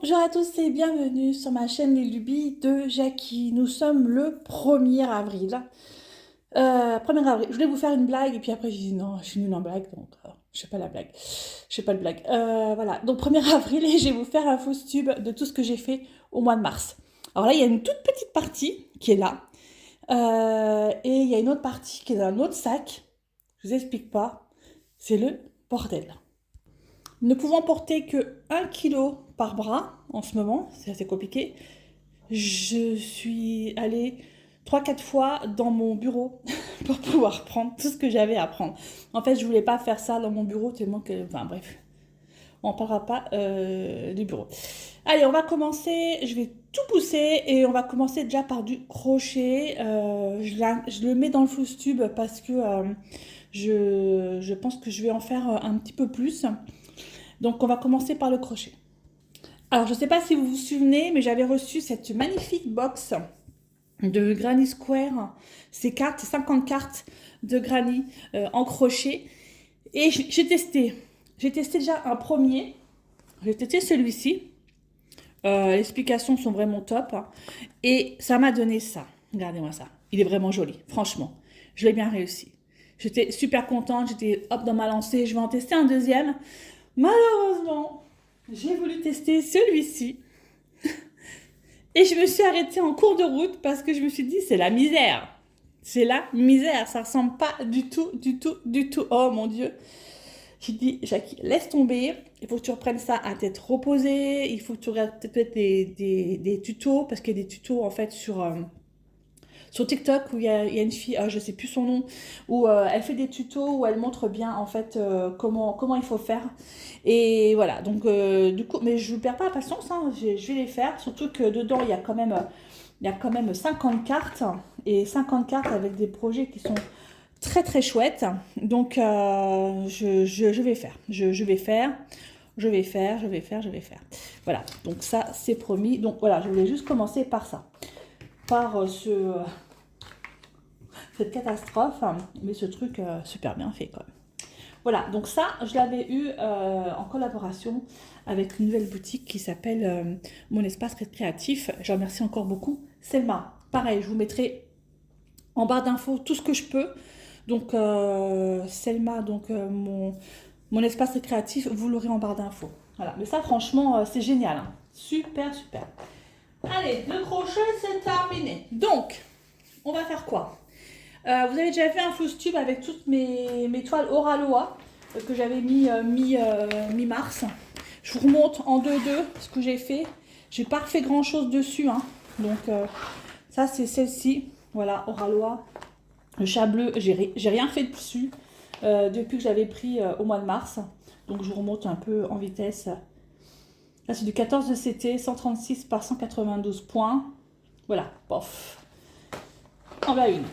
Bonjour à tous et bienvenue sur ma chaîne Les Lubies de Jackie. Nous sommes le 1er avril. 1er avril, je voulais vous faire une blague et puis après j'ai dit non, je suis nulle en blague donc je sais pas la blague. Je sais pas de blague. Voilà, donc 1er avril et je vais vous faire un fausse tube de tout ce que j'ai fait au mois de mars. Alors là, il y a une toute petite partie qui est là et il y a une autre partie qui est dans un autre sac. Je vous explique pas, c'est le bordel. Ne pouvant porter que 1 kg par bras en ce moment, c'est assez compliqué, je suis allée 3-4 fois dans mon bureau pour pouvoir prendre tout ce que j'avais à prendre. En fait, je voulais pas faire ça dans mon bureau tellement que... Enfin bref, on ne parlera pas du bureau. Allez, on va commencer, je vais tout pousser et on va commencer déjà par du crochet. Je le mets dans le fausse tube parce que je pense que je vais en faire un petit peu plus. Donc on va commencer par le crochet. Alors je ne sais pas si vous vous souvenez, mais j'avais reçu cette magnifique box de Granny Square. Ces cartes, 50 cartes de Granny en crochet. Et j'ai testé. J'ai testé déjà un premier. J'ai testé celui-ci. Les explications sont vraiment top. Et ça m'a donné ça. Regardez-moi ça. Il est vraiment joli, franchement. Je l'ai bien réussi. J'étais super contente. J'étais hop dans ma lancée. Je vais en tester un deuxième. Malheureusement, j'ai voulu tester celui-ci et je me suis arrêtée en cours de route parce que je me suis dit c'est la misère. C'est la misère, ça ressemble pas du tout, du tout, du tout. Oh mon Dieu. J'ai dit, Jackie, laisse tomber, il faut que tu reprennes ça à tête reposée, il faut que tu regardes peut-être des tutos, parce qu'il y a des tutos en fait sur TikTok où il y a une fille, je sais plus son nom, où elle fait des tutos où elle montre bien en fait comment il faut faire. Et voilà, donc du coup, mais je ne perds pas patience, hein, je vais les faire, surtout que dedans il y a quand même 50 cartes et 50 cartes avec des projets qui sont très très chouettes. Donc je vais faire, je vais faire. Je vais faire. Voilà, donc ça c'est promis. Donc voilà, je voulais juste commencer par ça. Par cette catastrophe, mais ce truc super bien fait quand même. Voilà, donc ça, je l'avais eu en collaboration avec une nouvelle boutique qui s'appelle Mon Espace Créatif. Je remercie encore beaucoup Selma. Pareil, je vous mettrai en barre d'infos tout ce que je peux. Donc Selma, donc mon espace créatif, vous l'aurez en barre d'infos. Voilà, mais ça franchement, c'est génial. Hein. Super, super. Allez, le crochet, c'est terminé. Donc, on va faire quoi? Vous avez déjà fait un fausse tube avec toutes mes toiles Oraloa que j'avais mis mi-mars. Je vous remonte en 2-2 ce que j'ai fait. J'ai pas refait grand chose dessus. Hein. Donc ça c'est celle-ci. Voilà, Oraloa. Le chat bleu, j'ai rien fait dessus depuis que j'avais pris au mois de mars. Donc je vous remonte un peu en vitesse. Là c'est du 14 de CT, 136 par 192 points. Voilà, pof. En voilà une.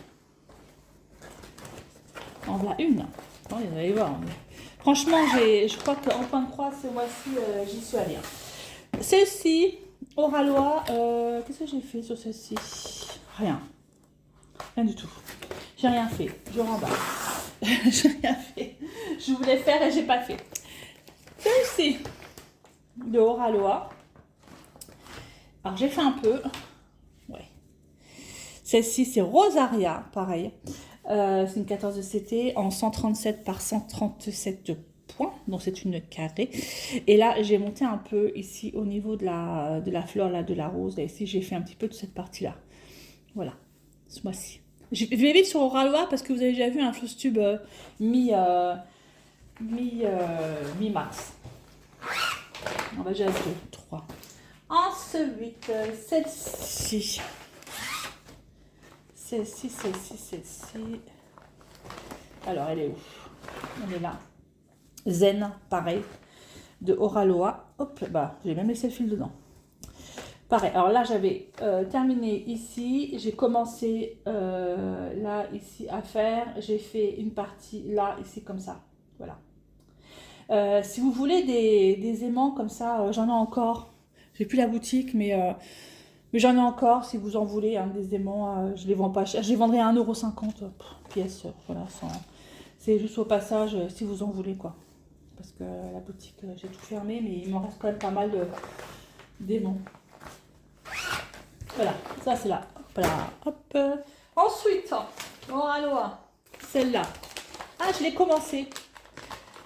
En voilà une. Attendez, vous allez voir. Franchement, je crois qu'en point de croix, ce mois-ci, j'y suis allée. Celle-ci, Oraloa, qu'est-ce que j'ai fait sur celle-ci? Rien. Rien du tout. J'ai rien fait. Je remballe. J'ai rien fait. Je voulais faire et j'ai pas fait. Celle-ci, de Oraloa. Alors, j'ai fait un peu. Ouais. Celle-ci, c'est Rosaria, pareil. C'est une 14 de CT en 137 par 137 points, donc c'est une carrée. Et là, j'ai monté un peu ici au niveau de la fleur, là, de la rose. Là, ici, j'ai fait un petit peu de cette partie-là. Voilà, ce mois-ci. Je vais vite sur Oraloa parce que vous avez déjà vu un fausse tube mi-mars. On va déjà 2, 3. Ensuite, celle-ci. Celle-ci. Alors, elle est où? Elle est là. Zen, pareil, de Oraloa. Hop, bah, j'ai même laissé le fil dedans. Pareil, alors là, j'avais terminé ici. J'ai commencé là, ici, à faire. J'ai fait une partie là, ici, comme ça. Voilà. Si vous voulez des aimants comme ça, j'en ai encore. J'ai plus la boutique, mais j'en ai encore, si vous en voulez, hein, des aimants, je les vends pas cher. Je les vendrai à 1,50 € pièce. Voilà, c'est juste au passage, si vous en voulez, quoi. Parce que la boutique, j'ai tout fermé, mais il m'en reste quand même pas mal Démon. Voilà, ça c'est là. Voilà, hop. Ensuite, Oraloa, celle-là. Ah, je l'ai commencé.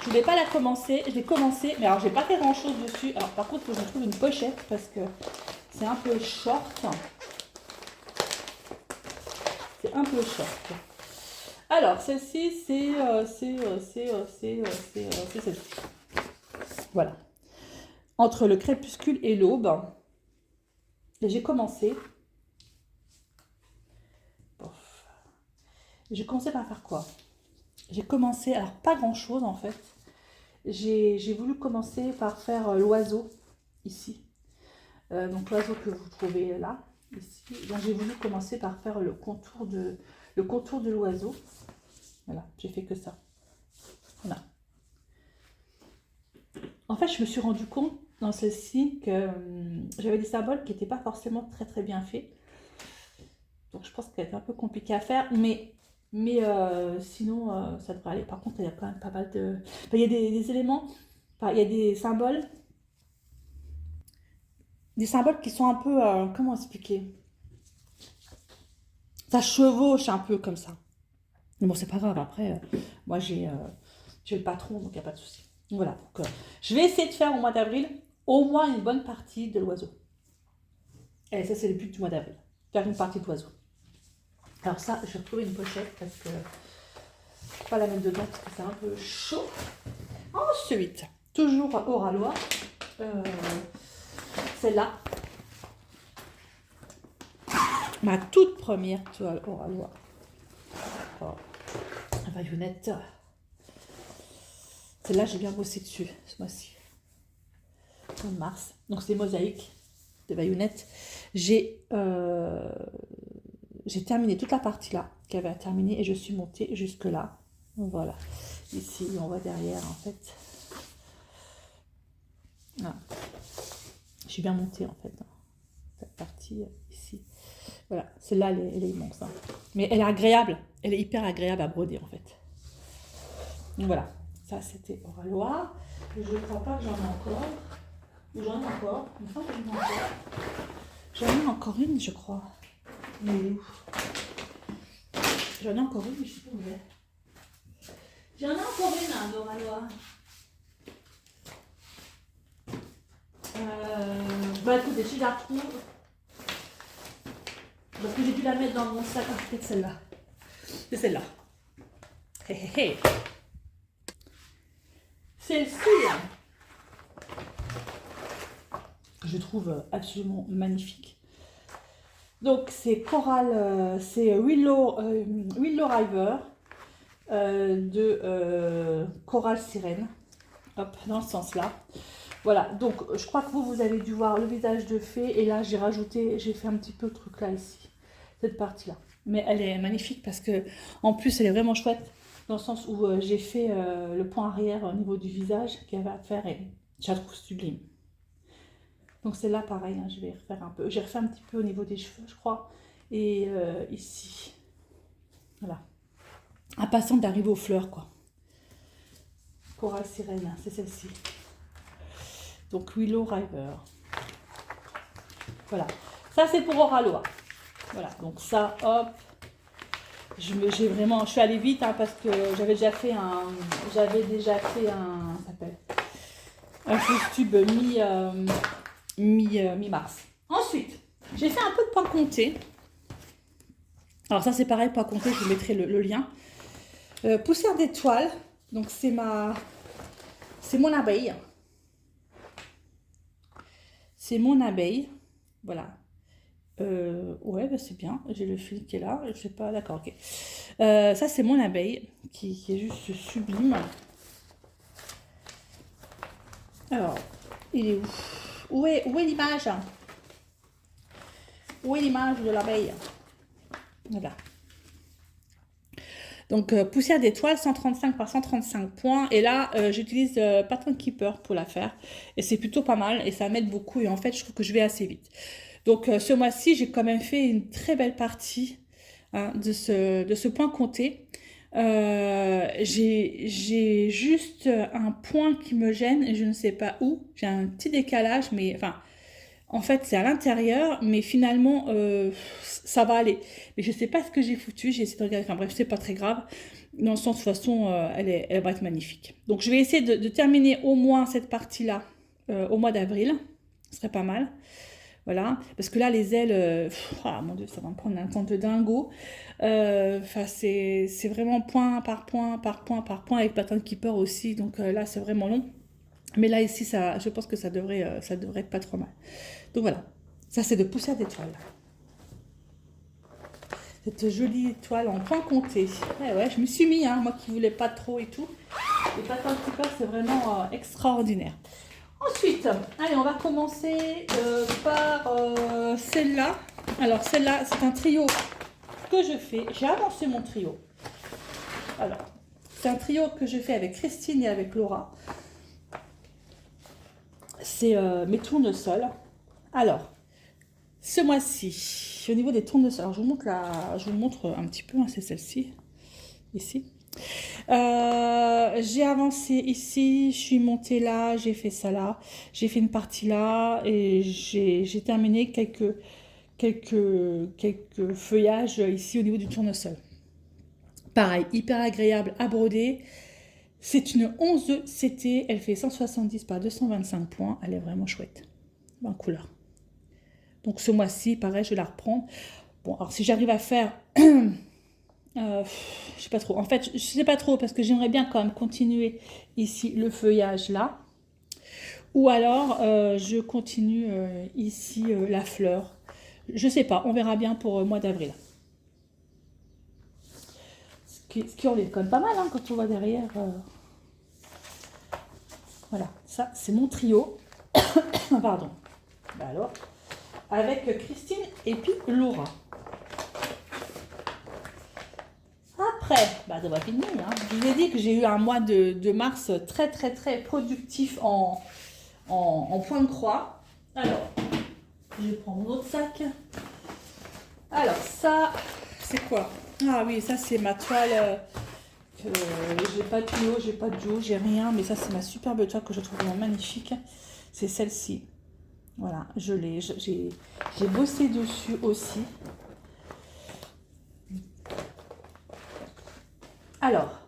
Je voulais pas la commencer, je l'ai commencé, mais alors j'ai pas fait grand chose dessus. Alors par contre, il faut que je trouve une pochette parce que c'est un peu short. C'est un peu short. Alors, celle-ci, c'est celle-ci. Voilà. Entre le crépuscule et l'aube. Et j'ai commencé. J'ai commencé par faire quoi? J'ai commencé, alors pas grand-chose en fait. J'ai voulu commencer par faire l'oiseau, ici. Donc l'oiseau que vous trouvez là, ici. J'ai voulu commencer par faire le contour de l'oiseau. Voilà, j'ai fait que ça. Voilà. En fait, je me suis rendu compte dans celle-ci que j'avais des symboles qui n'étaient pas forcément très très bien faits. Donc je pense qu'elle est un peu compliquée à faire, mais sinon ça devrait aller. Par contre, il y a quand même pas mal de... Enfin, il y a des éléments, enfin, il y a des symboles qui sont un peu... comment expliquer? Ça chevauche un peu comme ça. Mais bon, c'est pas grave, après, moi j'ai le patron, donc il n'y a pas de souci. Voilà, donc je vais essayer de faire au mois d'avril au moins une bonne partie de l'oiseau. Et ça, c'est le but du mois d'avril, faire une partie de l'oiseau. Alors ça, je vais retrouver une pochette parce que je ne vais pas la mettre dedans parce que c'est un peu chaud. Ensuite, toujours Oralois, celle-là, ma toute première toile Oralois. Oh, la baïonnette. Celle-là, j'ai bien bossé dessus ce mois-ci. En mars. Donc c'est mosaïque de baïonnette. J'ai terminé toute la partie là qui avait à terminer et je suis montée jusque là. Voilà. Ici, on voit derrière en fait. Ah. Je suis bien montée en fait. Cette partie ici. Voilà. Celle-là, elle est immense. Hein. Mais elle est agréable. Elle est hyper agréable à broder en fait. Donc voilà. Ça, c'était Oralois. Je ne crois pas que j'en ai encore. J'en ai encore. Il me semble que j'en ai encore. J'en ai encore une, je crois. Mais où? J'en ai encore une, mais je ne sais pas où elle est. J'en ai encore une, hein, d'Oralois. Bah écoutez, si je la retrouve. Parce que j'ai dû la mettre dans mon sac. Ah, peut-être celle-là. C'est celle-là. Hé hé hé. Celle-ci, je trouve absolument magnifique. Donc c'est Coral, c'est Willow River de Coral Sirène. Hop, dans ce sens-là. Voilà, donc je crois que vous avez dû voir le visage de fée. Et là, j'ai fait un petit peu le truc là, ici. Cette partie-là. Mais elle est magnifique parce que, en plus, elle est vraiment chouette. Dans le sens où j'ai fait le point arrière au niveau du visage qu'il y avait à faire. Et je la trouve sublime. Donc celle-là, pareil, hein, je vais refaire un peu. J'ai refait un petit peu au niveau des cheveux, je crois. Et ici. Voilà. Impatiente d'arriver aux fleurs, quoi. Coral Sirène, c'est celle-ci. Donc Willow River. Voilà. Ça, c'est pour Oralois. Voilà. Donc ça, hop. Je suis allée vite hein, parce que j'avais déjà fait un, ça s'appelle, un tube mi-mars. Ensuite, j'ai fait un peu de point compté. Alors ça c'est pareil, point compté, je vous mettrai le lien. Poussière d'étoiles, donc c'est mon abeille. C'est mon abeille, voilà. Ouais, bah c'est bien, j'ai le fil qui est là, je sais pas, d'accord, ok. Ça c'est mon abeille qui est juste sublime. Alors, il est où? Où est l'image? Où est l'image de l'abeille? Voilà. Donc, poussière d'étoile, 135 par 135 points. Et là, j'utilise Pattern Keeper pour la faire. Et c'est plutôt pas mal et ça m'aide beaucoup. Et en fait, je trouve que je vais assez vite. Donc, ce mois-ci, j'ai quand même fait une très belle partie hein, de ce point compté. J'ai juste un point qui me gêne et je ne sais pas où. J'ai un petit décalage, mais enfin, En fait, c'est à l'intérieur, mais finalement, ça va aller. Mais je sais pas ce que j'ai foutu, j'ai essayé de regarder, enfin bref, c'est pas très grave. Dans le sens, de toute façon, elle va être magnifique. Donc, je vais essayer de terminer au moins cette partie-là au mois d'avril. Ce serait pas mal. Voilà, parce que là, les ailes, ah mon Dieu, ça va me prendre un temps de dingo. Enfin, c'est vraiment point par point, par point, par point, avec Pattern Keeper aussi. Donc là, c'est vraiment long. Mais là, ici, ça, je pense que ça devrait être pas trop mal. Donc voilà, ça c'est de poussière d'étoile. Cette jolie étoile en point compté. Eh ouais, je me suis mis, hein, moi qui voulais pas trop et tout. Et Pattern Keeper, c'est vraiment extraordinaire. Ensuite, allez, on va commencer par celle-là. Alors, celle-là, c'est un trio que je fais. J'ai avancé mon trio. Alors, c'est un trio que je fais avec Christine et avec Laura. C'est mes tournesols. Alors, ce mois-ci, au niveau des tournesols, alors je vous montre un petit peu, hein, c'est celle-ci, ici. J'ai avancé ici, je suis montée là, j'ai fait ça là, j'ai fait une partie là et j'ai terminé quelques feuillages ici au niveau du tournesol. Pareil, hyper agréable à broder. C'est une 11 CT, elle fait 170 par 225 points, elle est vraiment chouette, en couleur. Donc ce mois-ci, pareil, je la reprends. Bon, alors si j'arrive à faire... je sais pas trop. En fait, je sais pas trop parce que j'aimerais bien quand même continuer ici le feuillage là. Ou alors, je continue ici la fleur. Je sais pas, on verra bien pour mois d'avril. Ce qui enlève quand même pas mal hein, quand on voit derrière. Voilà, ça c'est mon trio. Pardon. Bah alors, avec Christine et puis Laura. Après, bah ça va finir. Hein. Je vous ai dit que j'ai eu un mois de mars très très très productif en point de croix. Alors, je prends mon autre sac. Alors ça, c'est quoi? Ah oui, ça c'est ma toile. J'ai pas de tuyau, j'ai pas de duo, j'ai rien. Mais ça c'est ma superbe toile que je trouve vraiment magnifique. C'est celle-ci. Voilà, je l'ai. J'ai bossé dessus aussi. Alors,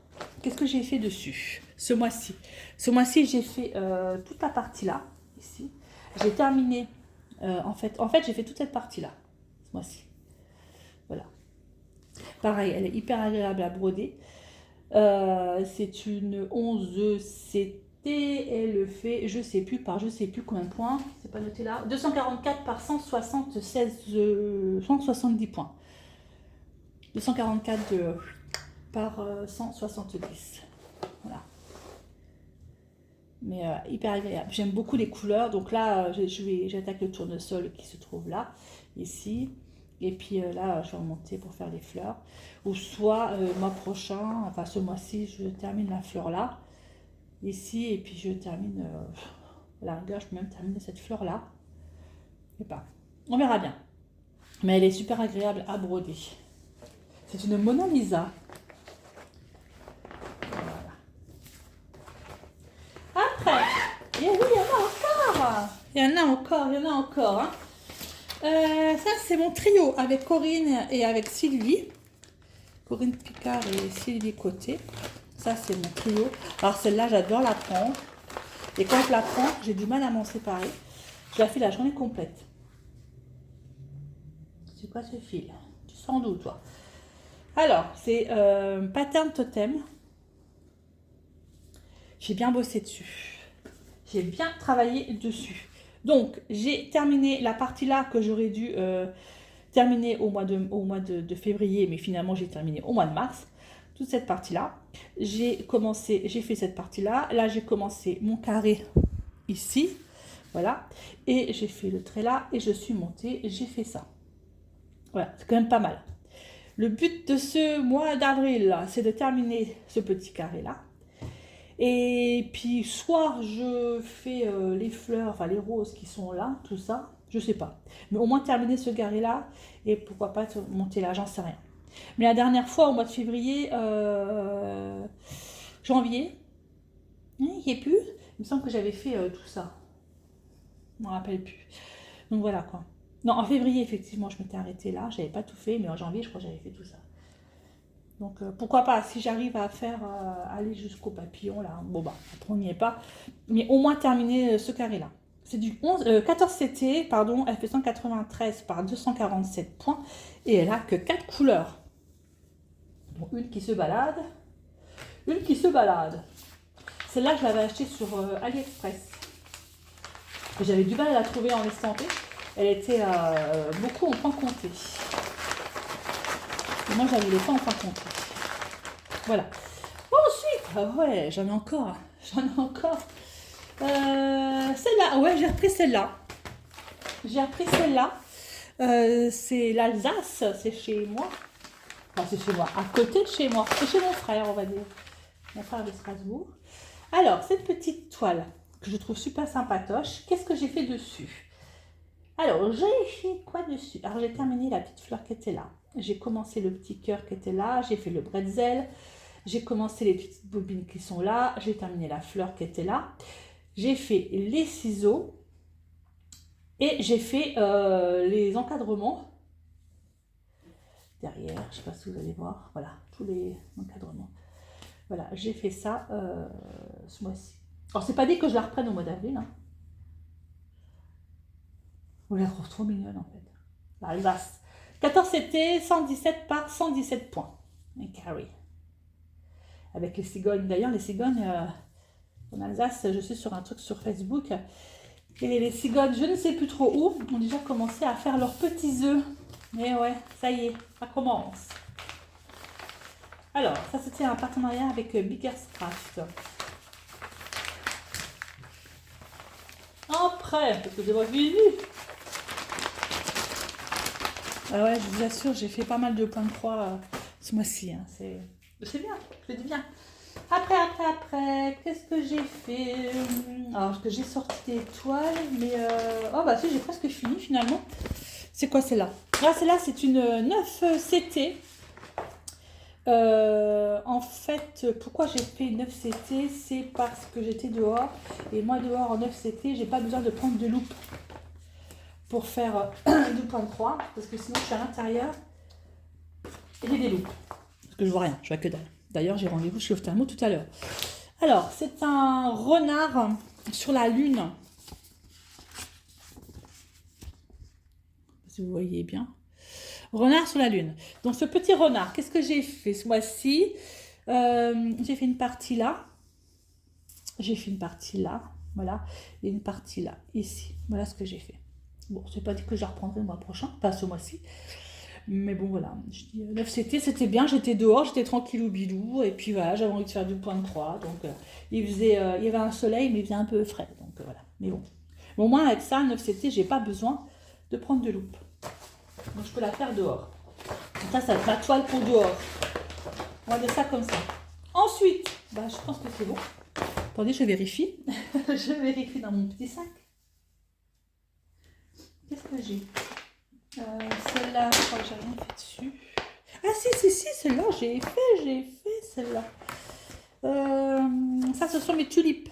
qu'est-ce que j'ai fait dessus ce mois-ci? Ce mois-ci, j'ai fait toute la partie là, ici. J'ai terminé, en fait j'ai fait toute cette partie-là, ce mois-ci. Voilà. Pareil, elle est hyper agréable à broder. C'est une 11 CT, elle fait, je sais plus combien de points, c'est pas noté là, 244 par 170 points. 244 par 170. Voilà. Mais hyper agréable. J'aime beaucoup les couleurs. Donc là, j'attaque le tournesol qui se trouve là, ici. Et puis là, je vais remonter pour faire les fleurs. Ou soit le mois prochain, enfin ce mois-ci, je termine la fleur là, ici. Et puis je termine, la rigueur, je peux même terminer cette fleur là. Je sais pas. On verra bien. Mais elle est super agréable à broder. C'est une Mona Lisa. Après, et oui, il y en a encore. Il y en a encore, il y en a encore. Hein. Ça, c'est mon trio avec Corinne et avec Sylvie. Corinne Picard et Sylvie Côté. Ça, c'est mon trio. Alors, celle-là, j'adore la prendre. Et quand je la prends, j'ai du mal à m'en séparer. Je la fais la journée complète. C'est quoi ce fil? Tu sens d'où, toi? Alors, c'est Pattern Totem. J'ai bien bossé dessus. J'ai bien travaillé dessus. Donc, j'ai terminé la partie là que j'aurais dû terminer au mois de février, mais finalement, j'ai terminé au mois de mars. Toute cette partie-là. J'ai fait cette partie-là. Là, j'ai commencé mon carré ici. Voilà. Et j'ai fait le trait là et je suis montée. J'ai fait ça. Voilà, c'est quand même pas mal. Le but de ce mois d'avril, c'est de terminer ce petit carré-là. Et puis, soit je fais les fleurs, enfin les roses qui sont là, tout ça, je sais pas. Mais au moins terminer ce carré-là, et pourquoi pas monter là, j'en sais rien. Mais la dernière fois, au mois de février, janvier, il n'y est plus. Il me semble que j'avais fait tout ça. Je ne me rappelle plus. Donc voilà quoi. Non, en février, effectivement, je m'étais arrêtée là. J'avais pas tout fait, mais en janvier, je crois que j'avais fait tout ça. Donc pourquoi pas, si j'arrive à faire aller jusqu'au papillon là, bon bah, après on n'y est pas, mais au moins terminer ce carré là. C'est du 14 CT, pardon, elle fait 193 par 247 points et elle a que 4 couleurs. Bon, une qui se balade, une qui se balade. Celle-là, je l'avais achetée sur AliExpress. J'avais du mal à la trouver en estampée. Elle était beaucoup en point compté. Et moi, j'avais les pas en point compté. Voilà. Ensuite, ah ouais, j'en ai encore. J'en ai encore. Celle-là, ouais, j'ai repris celle-là. J'ai repris celle-là. C'est l'Alsace, c'est chez moi. Enfin, c'est chez moi, à côté de chez moi. C'est chez mon frère, on va dire. Mon frère de Strasbourg. Alors, cette petite toile que je trouve super sympatoche, qu'est-ce que j'ai fait dessus? Alors, j'ai fait quoi dessus? Alors, j'ai terminé la petite fleur qui était là. J'ai commencé le petit cœur qui était là. J'ai fait le bretzel. J'ai commencé les petites bobines qui sont là. J'ai terminé la fleur qui était là. J'ai fait les ciseaux. Et j'ai fait les encadrements. Derrière, je ne sais pas si vous allez voir. Voilà, tous les encadrements. Voilà, j'ai fait ça ce mois-ci. Alors, c'est pas dit que je la reprenne au mois d'avril. Hein. On la trouve trop mignonne en fait. L'Alsace. 14 CT, 117 par 117 points. Un carré. Avec les cigognes. D'ailleurs, les cigognes, en Alsace, je suis sur un truc sur Facebook. Et les cigognes, je ne sais plus trop où, ont déjà commencé à faire leurs petits œufs. Mais ouais, ça y est, ça commence. Alors, ça c'était un partenariat avec Biggerscraft. Après, parce que j'ai pas fini. Ah ouais, je vous assure, j'ai fait pas mal de points de croix ce mois-ci. Hein. C'est bien, je dis bien. Après, qu'est-ce que j'ai fait? Alors, que j'ai sorti des toiles, mais... Oh bah si, j'ai presque fini finalement. C'est quoi celle-là? Ah, celle-là, c'est une 9 CT. En fait, pourquoi j'ai fait 9 CT? C'est parce que j'étais dehors. Et moi, dehors, en 9 CT, j'ai pas besoin de prendre de loupe pour faire du point de croix. Parce que sinon, je suis à l'intérieur et j'ai des loupes. Parce que je vois rien, je vois que dalle. D'ailleurs, j'ai rendez-vous chez l'ophtalmo tout à l'heure. Alors, c'est un renard sur la lune. Si vous voyez bien. Renard sur la lune. Donc, ce petit renard, qu'est-ce que j'ai fait ce mois-ci? J'ai fait une partie là. J'ai fait une partie là. Voilà. Et une partie là, ici. Voilà ce que j'ai fait. Bon, c'est pas dit que je la reprendrai le mois prochain, pas ce mois-ci. Mais bon, voilà. Je dis, 9 CT, c'était bien. J'étais dehors, j'étais tranquillou bilou. Et puis voilà, j'avais envie de faire du point de croix. Donc, il y avait un soleil, mais il faisait un peu frais. Donc, voilà. Mais bon. Au moins, avec ça, 9 CT, j'ai pas besoin de prendre de loupe. Donc, je peux la faire dehors. Ça va être ma toile pour dehors. On va dire ça comme ça. Ensuite, bah, je pense que c'est bon. Attendez, je vérifie. Je vérifie dans mon petit sac. Qu'est-ce que j'ai? Celle-là, je crois que j'ai rien fait dessus. Ah si, celle-là, j'ai fait celle-là. Ça, ce sont mes tulipes.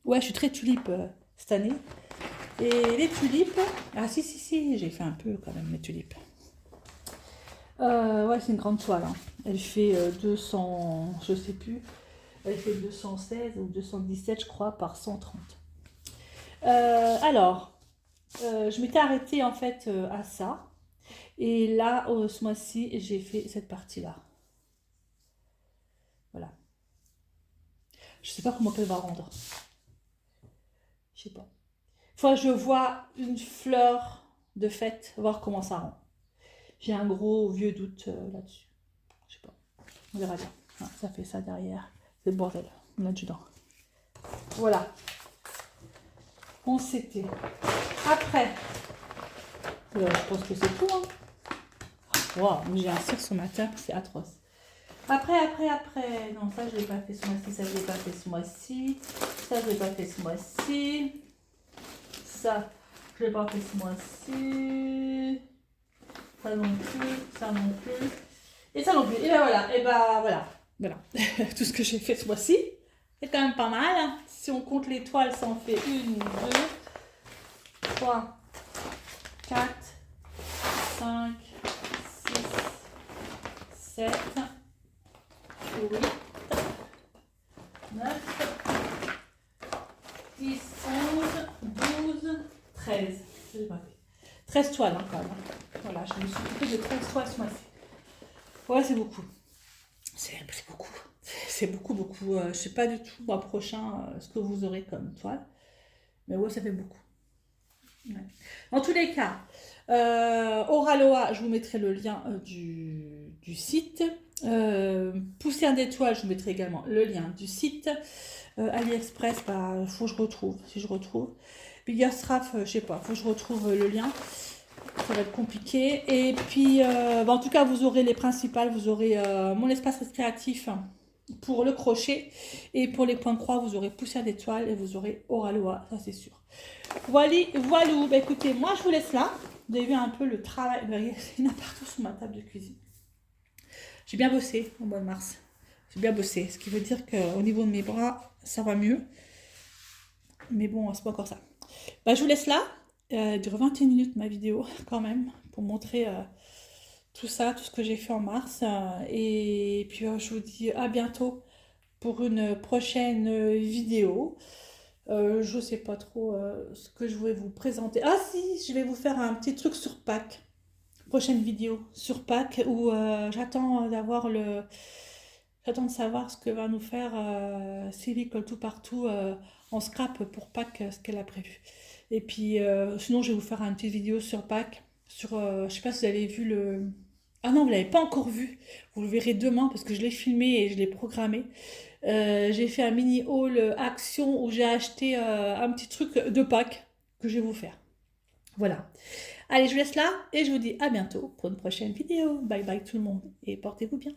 Ouais, je suis très tulipe cette année. Et les tulipes... Ah si, j'ai fait un peu quand même mes tulipes. Ouais, c'est une grande toile. Hein. Elle fait 200... Je sais plus. Elle fait 216 ou 217, je crois, par 130. Alors, je m'étais arrêtée en fait à ça. Et là, ce mois-ci, j'ai fait cette partie-là. Voilà. Je sais pas comment elle va rendre. Je sais pas. Faut que je vois une fleur de fête, voir comment ça rend. J'ai un gros vieux doute là-dessus. Je sais pas. On verra bien. Ah, ça fait ça derrière. C'est le bordel. On est dedans. Voilà. On s'était. Après. Je pense que c'est tout. Hein. Wow, j'ai un cire ce matin, c'est atroce. Après. Non, ça, je l'ai pas fait ce mois-ci. Ça, je l'ai pas fait ce mois-ci. Ça, je l'ai pas fait ce mois-ci. Ça, je l'ai pas fait ce mois-ci. Ça non plus. Ça non plus. Et ça non plus. Et ben voilà. Et ben voilà. Voilà. Tout ce que j'ai fait ce mois-ci. C'est quand même pas mal. Si on compte les toiles, ça en fait 1, 2, 3, 7, 8, 9, 10, 11, 12, 13. J'ai pas fait. 13 toiles hein, quand même. Voilà, je me suis occupée de 13 toiles ce mois-ci. Ouais, c'est beaucoup. C'est beaucoup. C'est beaucoup, beaucoup. Je sais pas du tout mois prochain ce que vous aurez comme toile. Mais ouais, ça fait beaucoup. Ouais. Dans tous les cas, Oraloa, je vous mettrai le lien du site. Poussière d'étoiles, je vous mettrai également le lien du site. AliExpress, bah, faut que je retrouve, si je retrouve. Biggerstraff, je sais pas, faut que je retrouve le lien. Ça va être compliqué. Et puis, bah, en tout cas, vous aurez les principales. Vous aurez mon espace créatif pour le crochet. Et pour les points de croix, vous aurez Poussière d'étoiles et vous aurez Oraloa, ça c'est sûr. Voilà, voilou. Bah, écoutez, moi je vous laisse là. Vous avez vu un peu le travail. Il y en a partout sur ma table de cuisine. J'ai bien bossé au mois de mars. J'ai bien bossé. Ce qui veut dire qu'au niveau de mes bras, ça va mieux. Mais bon, c'est pas encore ça. Bah, je vous laisse là. Elle dure 21 minutes ma vidéo quand même. Pour montrer tout ça, tout ce que j'ai fait en mars. Et puis je vous dis à bientôt pour une prochaine vidéo. Je sais pas trop ce que je vais vous présenter. Ah si, je vais vous faire un petit truc sur Pâques. Prochaine vidéo sur Pâques où j'attends d'avoir le... J'attends de savoir ce que va nous faire Sylvie Colle tout partout en scrap pour Pâques, ce qu'elle a prévu. Et puis sinon je vais vous faire une petite vidéo sur Pâques. Sur, je sais pas si vous avez vu le... Ah non, vous l'avez pas encore vu. Vous le verrez demain parce que je l'ai filmé et je l'ai programmé. J'ai fait un mini haul action où j'ai acheté un petit truc de Pâques que je vais vous faire. Voilà. Allez, je vous laisse là et je vous dis à bientôt pour une prochaine vidéo. Bye bye tout le monde et portez-vous bien.